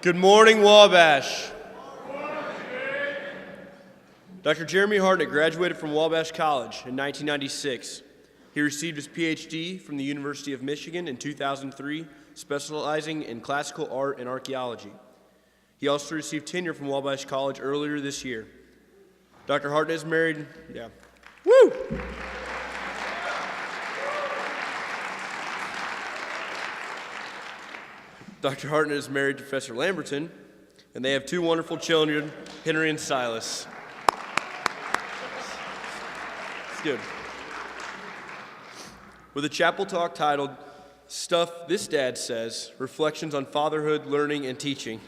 Good morning, Wabash. Dr. Jeremy Hartnett graduated from Wabash College in 1996. He received his PhD from the University of Michigan in 2003, specializing in classical art and archaeology. He also received tenure from Wabash College earlier this year. Dr. Hartnett is married, Woo! Dr. Hartnett is married to Professor Lamberton, and they have two wonderful children, Henry and Silas. It's good. With a chapel talk titled, Stuff This Dad Says, Reflections on Fatherhood, Learning, and Teaching,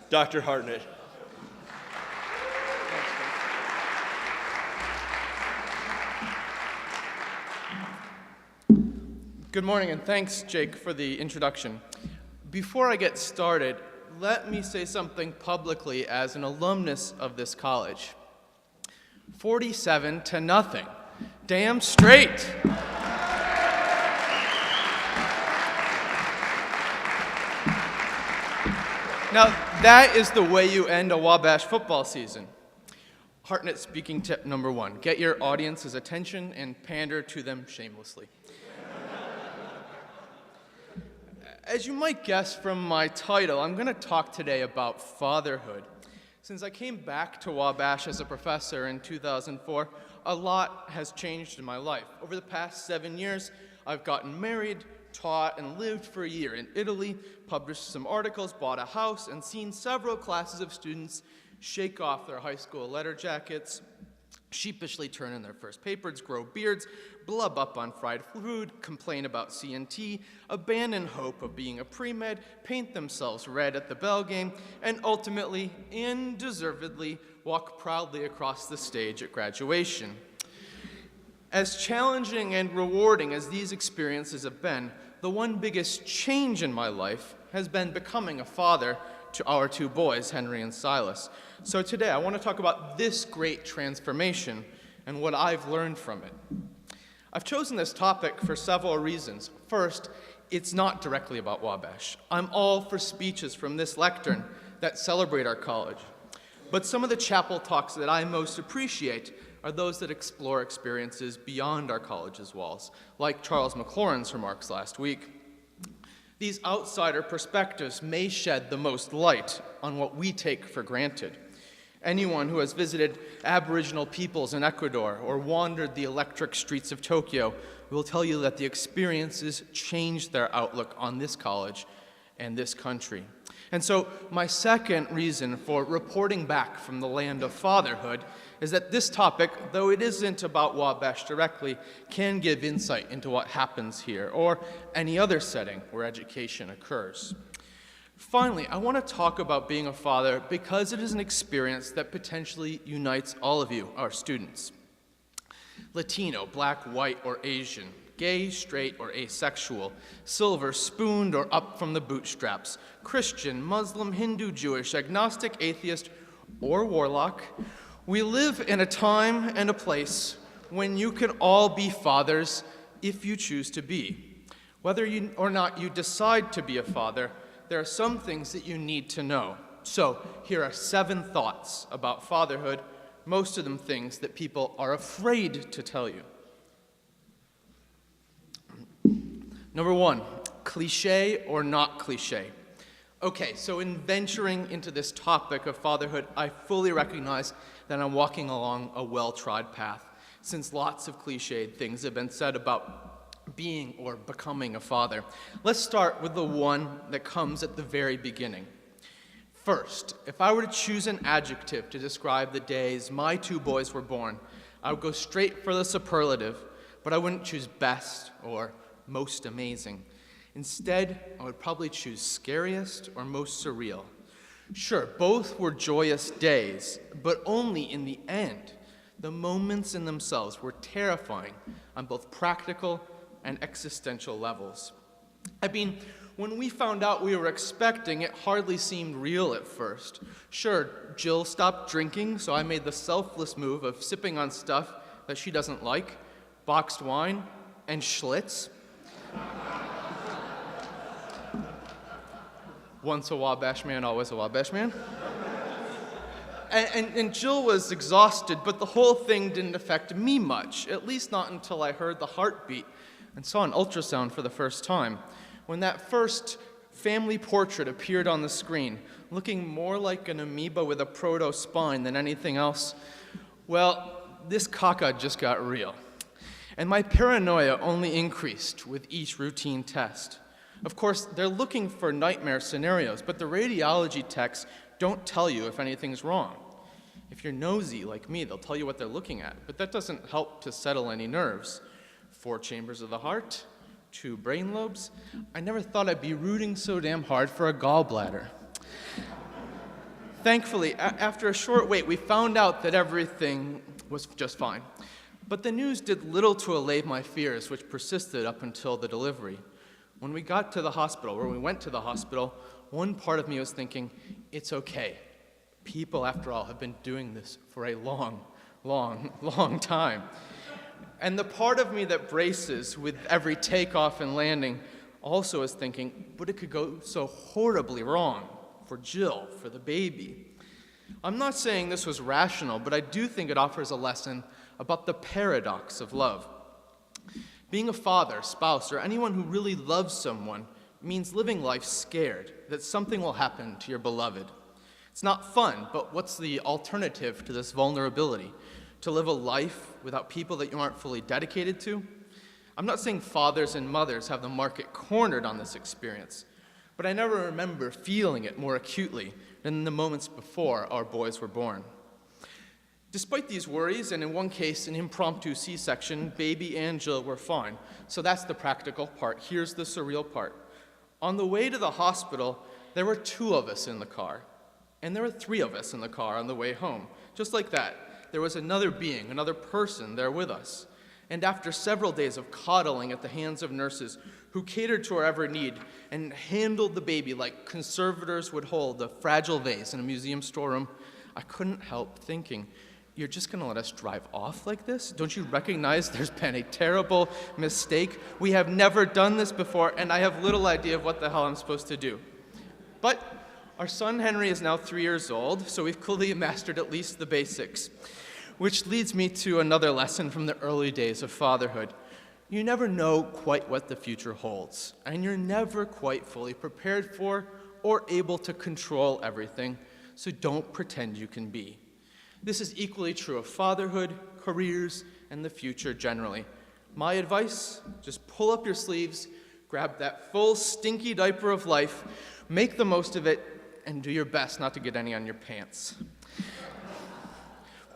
Dr. Hartnett. Good morning, and thanks, Jake, for the introduction. Before I get started, let me say something publicly as an alumnus of this college. 47-0. Damn straight. Now, that is the way you end a Wabash football season. Hartnett speaking tip number 1. Get your audience's attention and pander to them shamelessly. As you might guess from my title, I'm going to talk today about fatherhood. Since I came back to Wabash as a professor in 2004, a lot has changed in my life. Over the past 7 years, I've gotten married, taught, and lived for a year in Italy, published some articles, bought a house, and seen several classes of students shake off their high school letter jackets, sheepishly turn in their first papers, grow beards, blub up on fried food, complain about CNT, abandon hope of being a pre-med, paint themselves red at the bell game, and ultimately, and deservedly, walk proudly across the stage at graduation. As challenging and rewarding as these experiences have been, the one biggest change in my life has been becoming a father to our two boys, Henry and Silas. So today I want to talk about this great transformation and what I've learned from it. I've chosen this topic for several reasons. First, it's not directly about Wabash. I'm all for speeches from this lectern that celebrate our college. But some of the chapel talks that I most appreciate are those that explore experiences beyond our college's walls, like Charles McLaurin's remarks last week. These outsider perspectives may shed the most light on what we take for granted. Anyone who has visited Aboriginal peoples in Ecuador or wandered the electric streets of Tokyo will tell you that the experiences changed their outlook on this college and this country. And so my second reason for reporting back from the land of fatherhood is that this topic, though it isn't about Wabash directly, can give insight into what happens here or any other setting where education occurs. Finally, I want to talk about being a father because it is an experience that potentially unites all of you, our students. Latino, black, white, or Asian, gay, straight, or asexual, silver, spooned, or up from the bootstraps, Christian, Muslim, Hindu, Jewish, agnostic, atheist, or warlock, we live in a time and a place when you can all be fathers if you choose to be. Whether you or not you decide to be a father, there are some things that you need to know. So here are 7 thoughts about fatherhood, most of them things that people are afraid to tell you. Number 1, cliche or not cliche? Okay, so in venturing into this topic of fatherhood, I fully recognize that I'm walking along a well-trod path, since lots of cliched things have been said about being or becoming a father. Let's start with the one that comes at the very beginning. First, if I were to choose an adjective to describe the days my two boys were born, I would go straight for the superlative, but I wouldn't choose best or most amazing. Instead, I would probably choose scariest or most surreal. Sure, both were joyous days, but only in the end. The moments in themselves were terrifying on both practical and existential levels. I mean, when we found out we were expecting, it hardly seemed real at first. Sure, Jill stopped drinking, so I made the selfless move of sipping on stuff that she doesn't like, boxed wine, and Schlitz. Once a Wabash man, always a Wabash man. And Jill was exhausted, but the whole thing didn't affect me much, at least not until I heard the heartbeat and saw an ultrasound for the first time. When that first family portrait appeared on the screen, looking more like an amoeba with a proto-spine than anything else, well, this caca just got real. And my paranoia only increased with each routine test. Of course, they're looking for nightmare scenarios, but the radiology techs don't tell you if anything's wrong. If you're nosy like me, they'll tell you what they're looking at, but that doesn't help to settle any nerves. 4 chambers of the heart, 2 brain lobes. I never thought I'd be rooting so damn hard for a gallbladder. Thankfully, after a short wait, we found out that everything was just fine. But the news did little to allay my fears, which persisted up until the delivery. When we went to the hospital, one part of me was thinking, it's okay. People, after all, have been doing this for a long, long, long time. And the part of me that braces with every takeoff and landing also is thinking, but it could go so horribly wrong for Jill, for the baby. I'm not saying this was rational, but I do think it offers a lesson about the paradox of love. Being a father, spouse, or anyone who really loves someone means living life scared that something will happen to your beloved. It's not fun, but what's the alternative to this vulnerability? To live a life without people that you aren't fully dedicated to? I'm not saying fathers and mothers have the market cornered on this experience, but I never remember feeling it more acutely than in the moments before our boys were born. Despite these worries, and in one case, an impromptu C-section, baby and Jill were fine. So that's the practical part. Here's the surreal part. On the way to the hospital, there were 2 of us in the car, and there were 3 of us in the car on the way home. Just like that, there was another being, another person there with us. And after several days of coddling at the hands of nurses who catered to our every need and handled the baby like conservators would hold a fragile vase in a museum storeroom, I couldn't help thinking, you're just going to let us drive off like this? Don't you recognize there's been a terrible mistake? We have never done this before, and I have little idea of what the hell I'm supposed to do. But our son Henry is now 3 years old, so we've clearly mastered at least the basics. Which leads me to another lesson from the early days of fatherhood. You never know quite what the future holds, and you're never quite fully prepared for or able to control everything, so don't pretend you can be. This is equally true of fatherhood, careers, and the future generally. My advice, just pull up your sleeves, grab that full stinky diaper of life, make the most of it, and do your best not to get any on your pants.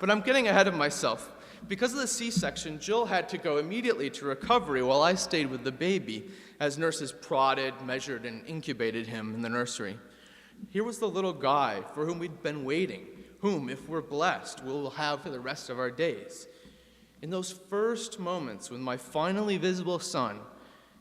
But I'm getting ahead of myself. Because of the C-section, Jill had to go immediately to recovery while I stayed with the baby as nurses prodded, measured, and incubated him in the nursery. Here was the little guy for whom we'd been waiting, whom, if we're blessed, we'll have for the rest of our days. In those first moments with my finally visible son,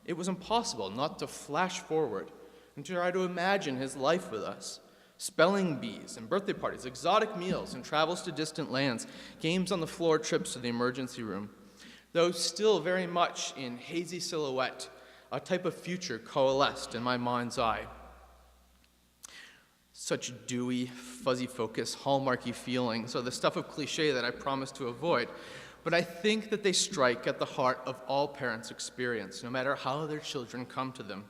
it was impossible not to flash forward and to try to imagine his life with us. Spelling bees and birthday parties, exotic meals and travels to distant lands, games on the floor, trips to the emergency room. Though still very much in hazy silhouette, a type of future coalesced in my mind's eye. Such dewy, fuzzy focus, hallmarky feelings are the stuff of cliche that I promise to avoid, but I think that they strike at the heart of all parents' experience, no matter how their children come to them.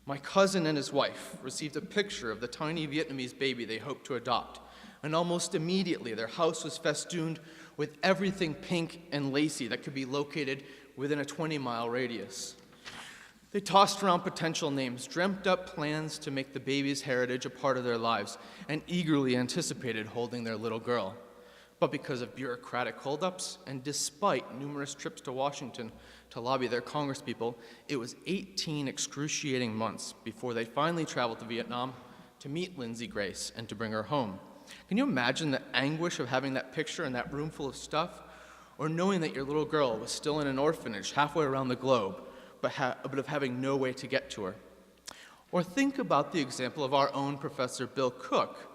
My cousin and his wife received a picture of the tiny Vietnamese baby they hoped to adopt, and almost immediately their house was festooned with everything pink and lacy that could be located within a 20-mile radius. They tossed around potential names, dreamt up plans to make the baby's heritage a part of their lives, and eagerly anticipated holding their little girl. But because of bureaucratic holdups, and despite numerous trips to Washington to lobby their congresspeople, it was 18 excruciating months before they finally traveled to Vietnam to meet Lindsay Grace and to bring her home. Can you imagine the anguish of having that picture in that room full of stuff? Or knowing that your little girl was still in an orphanage halfway around the globe, but of having no way to get to her? Or think about the example of our own Professor Bill Cook,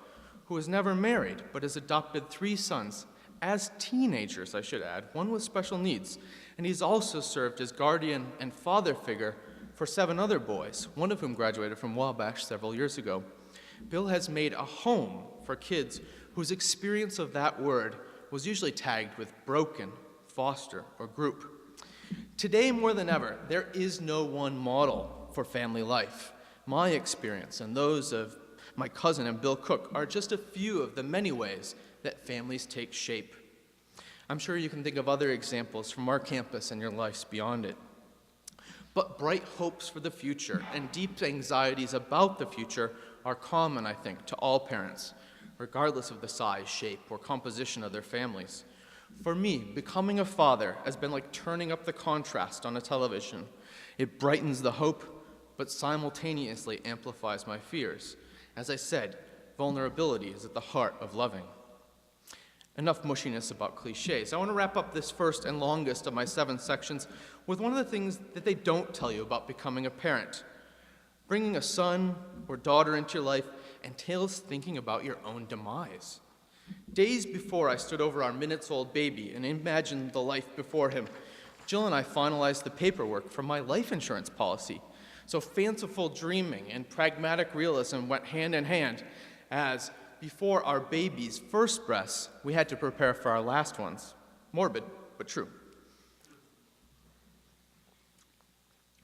who was never married, but has adopted 3 sons, as teenagers, I should add, one with special needs. And he's also served as guardian and father figure for 7 other boys, one of whom graduated from Wabash several years ago. Bill has made a home for kids whose experience of that word was usually tagged with broken, foster, or group. Today, more than ever, there is no one model for family life. My experience and those of my cousin and Bill Cook are just a few of the many ways that families take shape. I'm sure you can think of other examples from our campus and your lives beyond it. But bright hopes for the future and deep anxieties about the future are common, I think, to all parents, regardless of the size, shape, or composition of their families. For me, becoming a father has been like turning up the contrast on a television. It brightens the hope, but simultaneously amplifies my fears. As I said, vulnerability is at the heart of loving. Enough mushiness about cliches. I want to wrap up this first and longest of my 7 sections with one of the things that they don't tell you about becoming a parent. Bringing a son or daughter into your life entails thinking about your own demise. Days before I stood over our minutes-old baby and imagined the life before him, Jill and I finalized the paperwork for my life insurance policy. So fanciful dreaming and pragmatic realism went hand in hand, as before our baby's first breaths, we had to prepare for our last ones. Morbid, but true.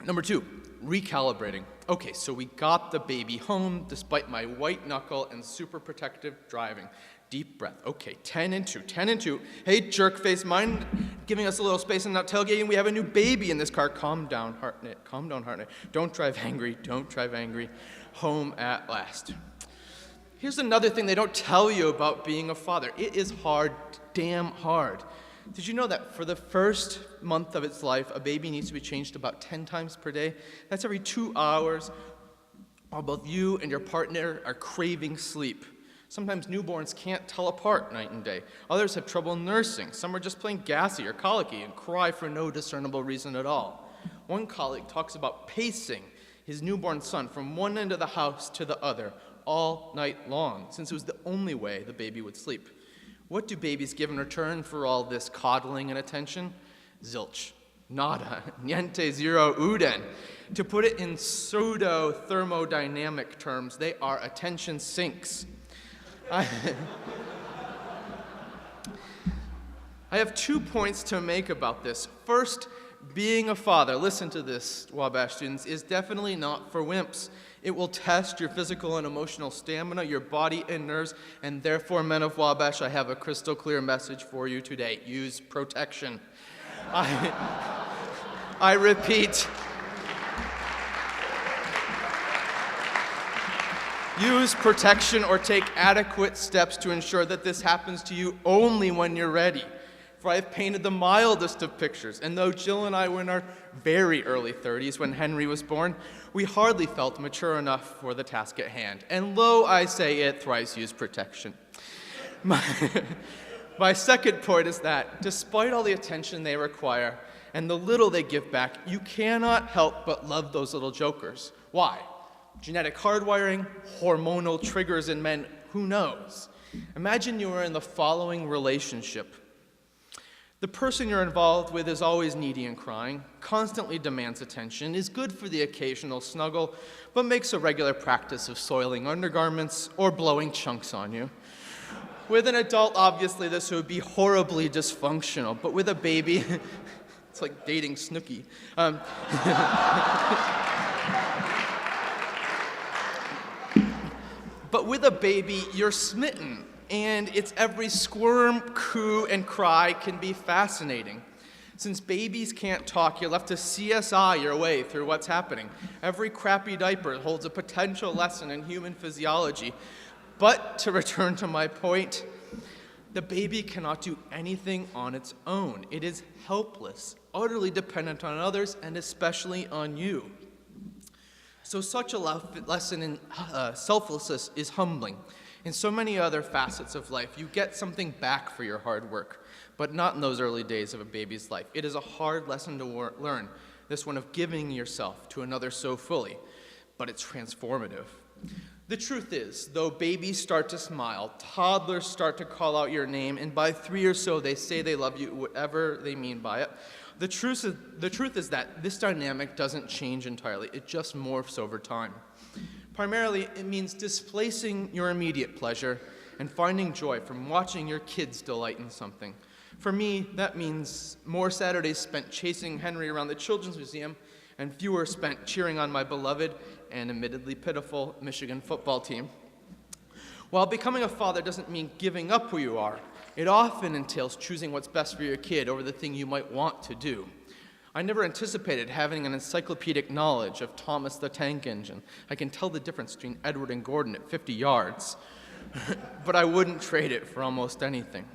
Number 2, recalibrating. Okay, so we got the baby home despite my white knuckle and super protective driving. Deep breath. Okay, 10 and 2, 10 and 2. Hey, jerk face, mind giving us a little space and not tailgating? We have a new baby in this car. Calm down, Hartnett. Calm down, Hartnett. Don't drive angry. Don't drive angry. Home at last. Here's another thing they don't tell you about being a father. It is hard, damn hard. Did you know that for the first month of its life, a baby needs to be changed about 10 times per day? That's every 2 hours, while both you and your partner are craving sleep. Sometimes newborns can't tell apart night and day. Others have trouble nursing. Some are just plain gassy or colicky and cry for no discernible reason at all. One colleague talks about pacing his newborn son from one end of the house to the other all night long, since it was the only way the baby would sleep. What do babies give in return for all this coddling and attention? Zilch. Nada. Niente, zero, uden. To put it in pseudo-thermodynamic terms, they are attention sinks. I have 2 points to make about this. First, being a father, listen to this, Wabash students, is definitely not for wimps. It will test your physical and emotional stamina, your body and nerves, and therefore, men of Wabash, I have a crystal clear message for you today. Use protection. I repeat, use protection or take adequate steps to ensure that this happens to you only when you're ready. For I have painted the mildest of pictures, and though Jill and I were in our very early 30s when Henry was born, we hardly felt mature enough for the task at hand. And lo, I say it, thrice use protection. My second point is that, despite all the attention they require and the little they give back, you cannot help but love those little jokers. Why? Genetic hardwiring, hormonal triggers in men, who knows? Imagine you were in the following relationship. The person you're involved with is always needy and crying, constantly demands attention, is good for the occasional snuggle, but makes a regular practice of soiling undergarments or blowing chunks on you. With an adult, obviously, this would be horribly dysfunctional, but with a baby, it's like dating Snooki. But with a baby, you're smitten. And its every squirm, coo, and cry can be fascinating. Since babies can't talk, you're left to CSI your way through what's happening. Every crappy diaper holds a potential lesson in human physiology. But to return to my point, the baby cannot do anything on its own. It is helpless, utterly dependent on others, and especially on you. So such a lesson in selflessness is humbling. In so many other facets of life, you get something back for your hard work, but not in those early days of a baby's life. It is a hard lesson to learn, this one of giving yourself to another so fully, but it's transformative. The truth is, though babies start to smile, toddlers start to call out your name, and by 3 or so they say they love you, whatever they mean by it, the truth is that this dynamic doesn't change entirely. It just morphs over time. Primarily, it means displacing your immediate pleasure and finding joy from watching your kids delight in something. For me, that means more Saturdays spent chasing Henry around the Children's Museum and fewer spent cheering on my beloved and admittedly pitiful Michigan football team. While becoming a father doesn't mean giving up who you are, it often entails choosing what's best for your kid over the thing you might want to do. I never anticipated having an encyclopedic knowledge of Thomas the Tank Engine. I can tell the difference between Edward and Gordon at 50 yards, but I wouldn't trade it for almost anything.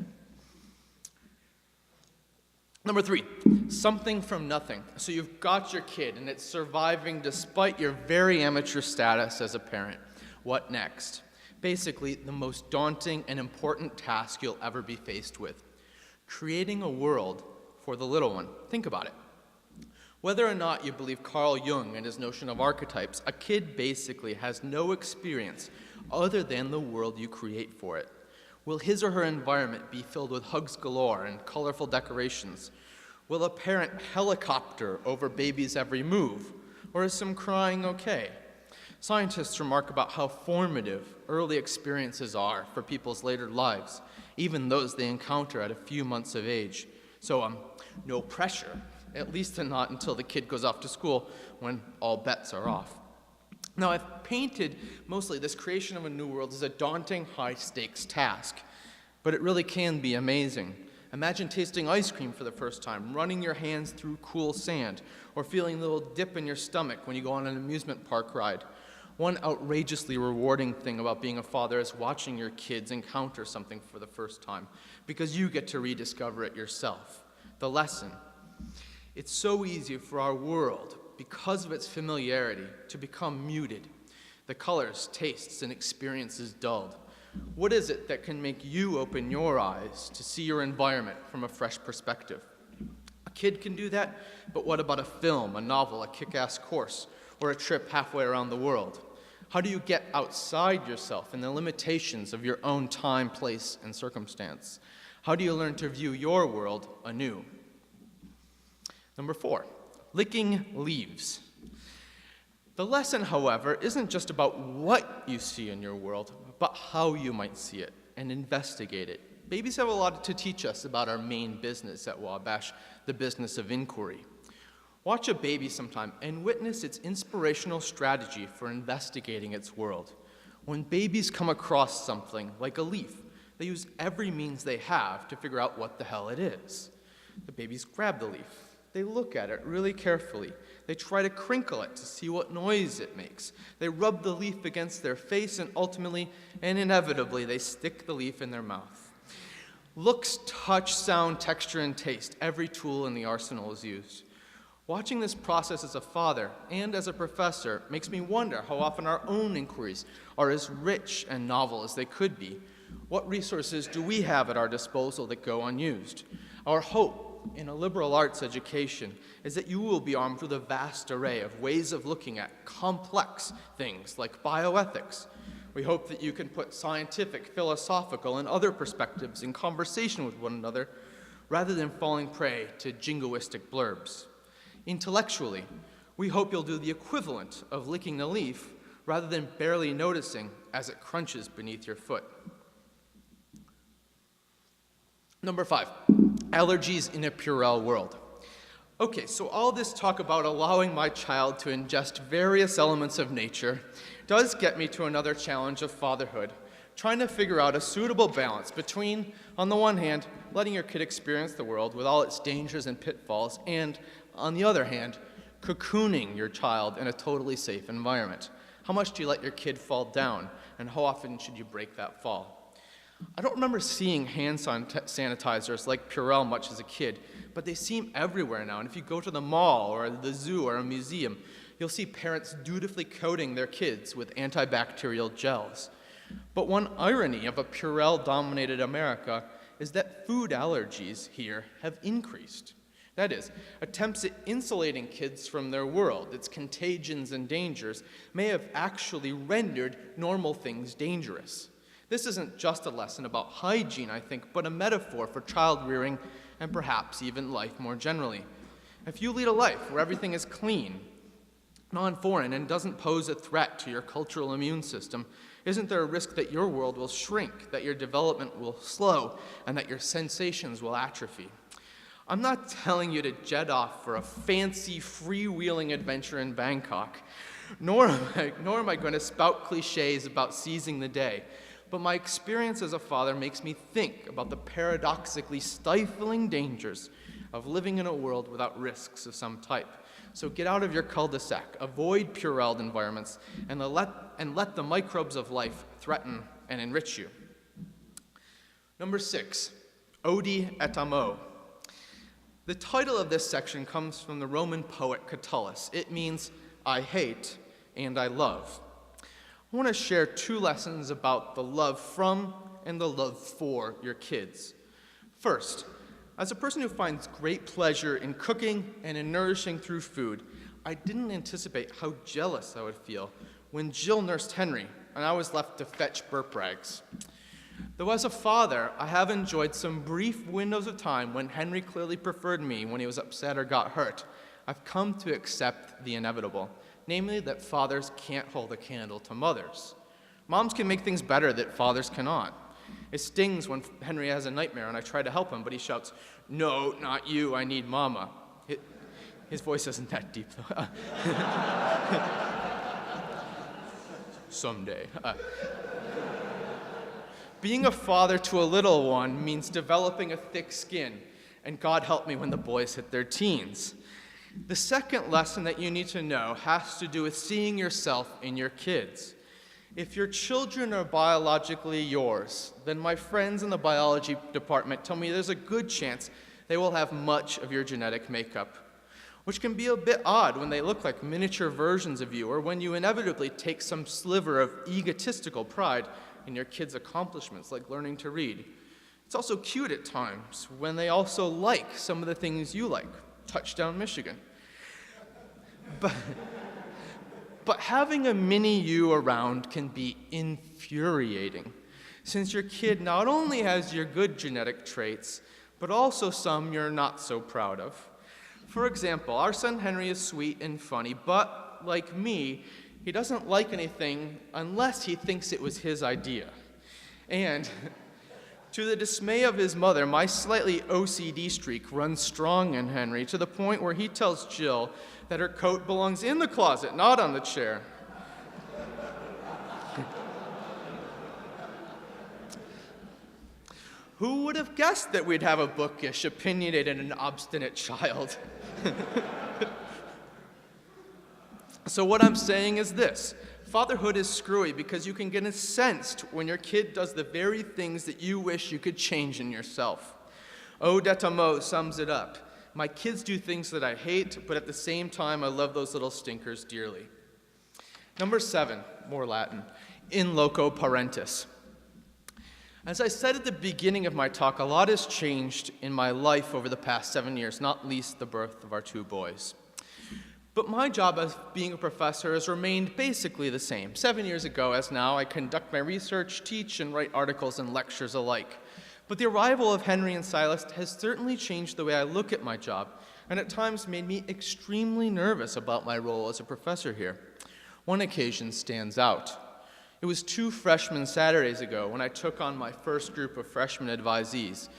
Number 3, something from nothing. So you've got your kid, and it's surviving despite your very amateur status as a parent. What next? Basically, the most daunting and important task you'll ever be faced with. Creating a world for the little one. Think about it. Whether or not you believe Carl Jung and his notion of archetypes, a kid basically has no experience other than the world you create for it. Will his or her environment be filled with hugs galore and colorful decorations? Will a parent helicopter over baby's every move? Or is some crying okay? Scientists remark about how formative early experiences are for people's later lives, even those they encounter at a few months of age. So, no pressure, at least not until the kid goes off to school when all bets are off. Now, I've painted mostly this creation of a new world as a daunting, high-stakes task, but it really can be amazing. Imagine tasting ice cream for the first time, running your hands through cool sand, or feeling a little dip in your stomach when you go on an amusement park ride. One outrageously rewarding thing about being a father is watching your kids encounter something for the first time, because you get to rediscover it yourself. The lesson. It's so easy for our world, because of its familiarity, to become muted. The colors, tastes, and experiences dulled. What is it that can make you open your eyes to see your environment from a fresh perspective? A kid can do that, but what about a film, a novel, a kick-ass course, or a trip halfway around the world? How do you get outside yourself and the limitations of your own time, place, and circumstance? How do you learn to view your world anew? Number 4, licking leaves. The lesson, however, isn't just about what you see in your world, but how you might see it and investigate it. Babies have a lot to teach us about our main business at Wabash, the business of inquiry. Watch a baby sometime and witness its inspirational strategy for investigating its world. When babies come across something like a leaf, they use every means they have to figure out what the hell it is. The babies grab the leaf. They look at it really carefully. They try to crinkle it to see what noise it makes. They rub the leaf against their face, and ultimately and inevitably, they stick the leaf in their mouth. Looks, touch, sound, texture, and taste, every tool in the arsenal is used. Watching this process as a father and as a professor makes me wonder how often our own inquiries are as rich and novel as they could be. What resources do we have at our disposal that go unused? Our hope in a liberal arts education is that you will be armed with a vast array of ways of looking at complex things like bioethics. We hope that you can put scientific, philosophical, and other perspectives in conversation with one another rather than falling prey to jingoistic blurbs. Intellectually, we hope you'll do the equivalent of licking the leaf rather than barely noticing as it crunches beneath your foot. Number 5, allergies in a Purell world. Okay, so all this talk about allowing my child to ingest various elements of nature does get me to another challenge of fatherhood, trying to figure out a suitable balance between, on the one hand, letting your kid experience the world with all its dangers and pitfalls, and, on the other hand, cocooning your child in a totally safe environment. How much do you let your kid fall down, and how often should you break that fall? I don't remember seeing hand sanitizers like Purell much as a kid, but they seem everywhere now. And if you go to the mall or the zoo or a museum, you'll see parents dutifully coating their kids with antibacterial gels. But one irony of a Purell-dominated America is that food allergies here have increased. That is, attempts at insulating kids from their world, its contagions and dangers, may have actually rendered normal things dangerous. This isn't just a lesson about hygiene, I think, but a metaphor for child rearing and perhaps even life more generally. If you lead a life where everything is clean, non-foreign, and doesn't pose a threat to your cultural immune system, isn't there a risk that your world will shrink, that your development will slow, and that your sensations will atrophy? I'm not telling you to jet off for a fancy, freewheeling adventure in Bangkok, nor am I going to spout cliches about seizing the day. But my experience as a father makes me think about the paradoxically stifling dangers of living in a world without risks of some type. So get out of your cul-de-sac, avoid Purelled environments, and let the microbes of life threaten and enrich you. Number 6, Odi et amo. The title of this section comes from the Roman poet Catullus. It means, I hate and I love. I want to share 2 lessons about the love from and the love for your kids. First, as a person who finds great pleasure in cooking and in nourishing through food, I didn't anticipate how jealous I would feel when Jill nursed Henry and I was left to fetch burp rags. Though as a father, I have enjoyed some brief windows of time when Henry clearly preferred me when he was upset or got hurt, I've come to accept the inevitable, namely that fathers can't hold a candle to mothers. Moms can make things better that fathers cannot. It stings when Henry has a nightmare and I try to help him, but he shouts, "No, not you, I need mama." His voice isn't that deep, though. Someday. Being a father to a little one means developing a thick skin, and God help me when the boys hit their teens. The second lesson that you need to know has to do with seeing yourself in your kids. If your children are biologically yours, then my friends in the biology department tell me there's a good chance they will have much of your genetic makeup, which can be a bit odd when they look like miniature versions of you, or when you inevitably take some sliver of egotistical pride in your kids' accomplishments, like learning to read. It's also cute at times when they also like some of the things you like. Touchdown, Michigan. But having a mini you around can be infuriating, since your kid not only has your good genetic traits, but also some you're not so proud of. For example, our son Henry is sweet and funny, but like me, he doesn't like anything unless he thinks it was his idea. And to the dismay of his mother, my slightly OCD streak runs strong in Henry, to the point where he tells Jill that her coat belongs in the closet, not on the chair. Who would have guessed that we'd have a bookish, opinionated, and obstinate child? So what I'm saying is this. Fatherhood is screwy because you can get incensed when your kid does the very things that you wish you could change in yourself. Ode et amo sums it up. My kids do things that I hate, but at the same time, I love those little stinkers dearly. Number 7, more Latin, in loco parentis. As I said at the beginning of my talk, a lot has changed in my life over the past 7 years, not least the birth of our 2 boys. But my job as being a professor has remained basically the same. 7 years ago, as now, I conduct my research, teach, and write articles and lectures alike. But the arrival of Henry and Silas has certainly changed the way I look at my job, and at times made me extremely nervous about my role as a professor here. One occasion stands out. It was 2 freshman Saturdays ago when I took on my first group of freshman advisees.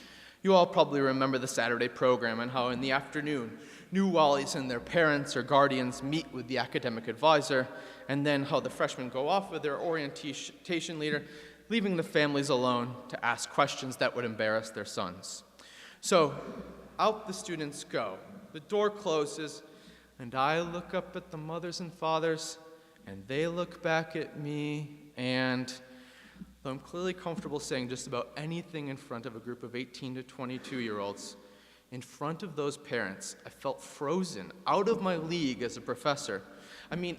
You all probably remember the Saturday program and how in the afternoon, new Wallies and their parents or guardians meet with the academic advisor, and then how the freshmen go off with their orientation leader, leaving the families alone to ask questions that would embarrass their sons. So, out the students go. The door closes, and I look up at the mothers and fathers, and they look back at me, and though I'm clearly comfortable saying just about anything in front of a group of 18 to 22-year-olds, in front of those parents, I felt frozen, out of my league as a professor. I mean,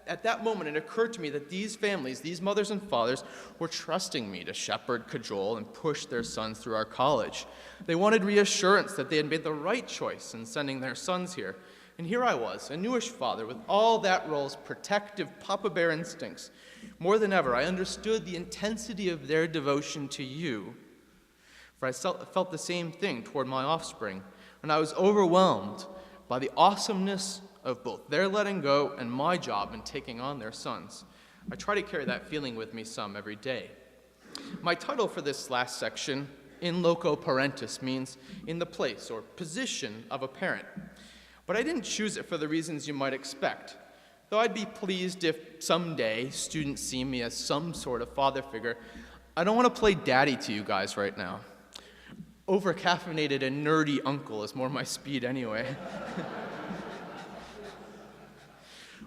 At that moment, it occurred to me that these families, these mothers and fathers, were trusting me to shepherd, cajole, and push their sons through our college. They wanted reassurance that they had made the right choice in sending their sons here. And here I was, a newish father, with all that role's protective Papa Bear instincts. More than ever, I understood the intensity of their devotion to you, for I felt the same thing toward my offspring, and I was overwhelmed by the awesomeness of both their letting go and my job in taking on their sons. I try to carry that feeling with me some every day. My title for this last section, In Loco Parentis, means in the place or position of a parent. But I didn't choose it for the reasons you might expect, though I'd be pleased if someday students see me as some sort of father figure. I don't want to play daddy to you guys right now. Over-caffeinated and nerdy uncle is more my speed anyway.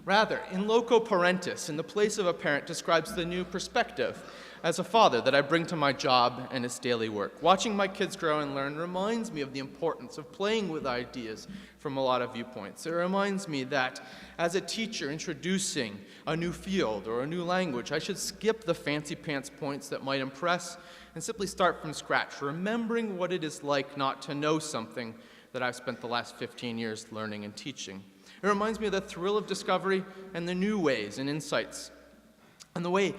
Rather, in loco parentis, in the place of a parent, describes the new perspective as a father that I bring to my job and its daily work. Watching my kids grow and learn reminds me of the importance of playing with ideas from a lot of viewpoints. It reminds me that as a teacher introducing a new field or a new language, I should skip the fancy pants points that might impress and simply start from scratch, remembering what it is like not to know something that I've spent the last 15 years learning and teaching. It reminds me of the thrill of discovery and the new ways and insights, and the way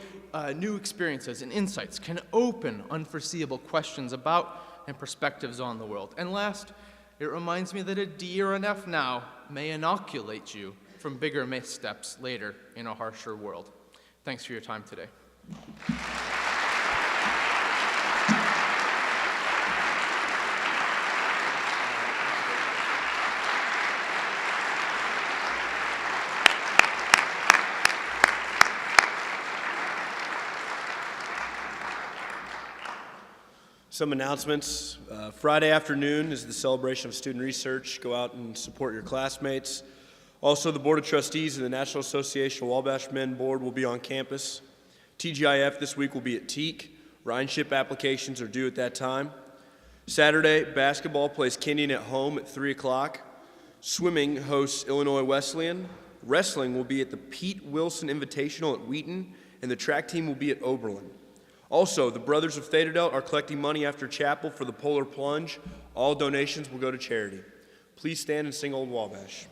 new experiences and insights can open unforeseeable questions about and perspectives on the world. And last, it reminds me that a D or an F now may inoculate you from bigger missteps later in a harsher world. Thanks for your time today. Some announcements. Friday afternoon is the celebration of student research. Go out and support your classmates. Also, the Board of Trustees of the National Association of Wabash Men Board will be on campus. TGIF this week will be at Teak. Rhineship applications are due at that time. Saturday, basketball plays Kenyon at home at 3 o'clock. Swimming hosts Illinois Wesleyan. Wrestling will be at the Pete Wilson Invitational at Wheaton, and the track team will be at Oberlin. Also, the Brothers of Theta Delta are collecting money after chapel for the Polar Plunge. All donations will go to charity. Please stand and sing Old Wabash.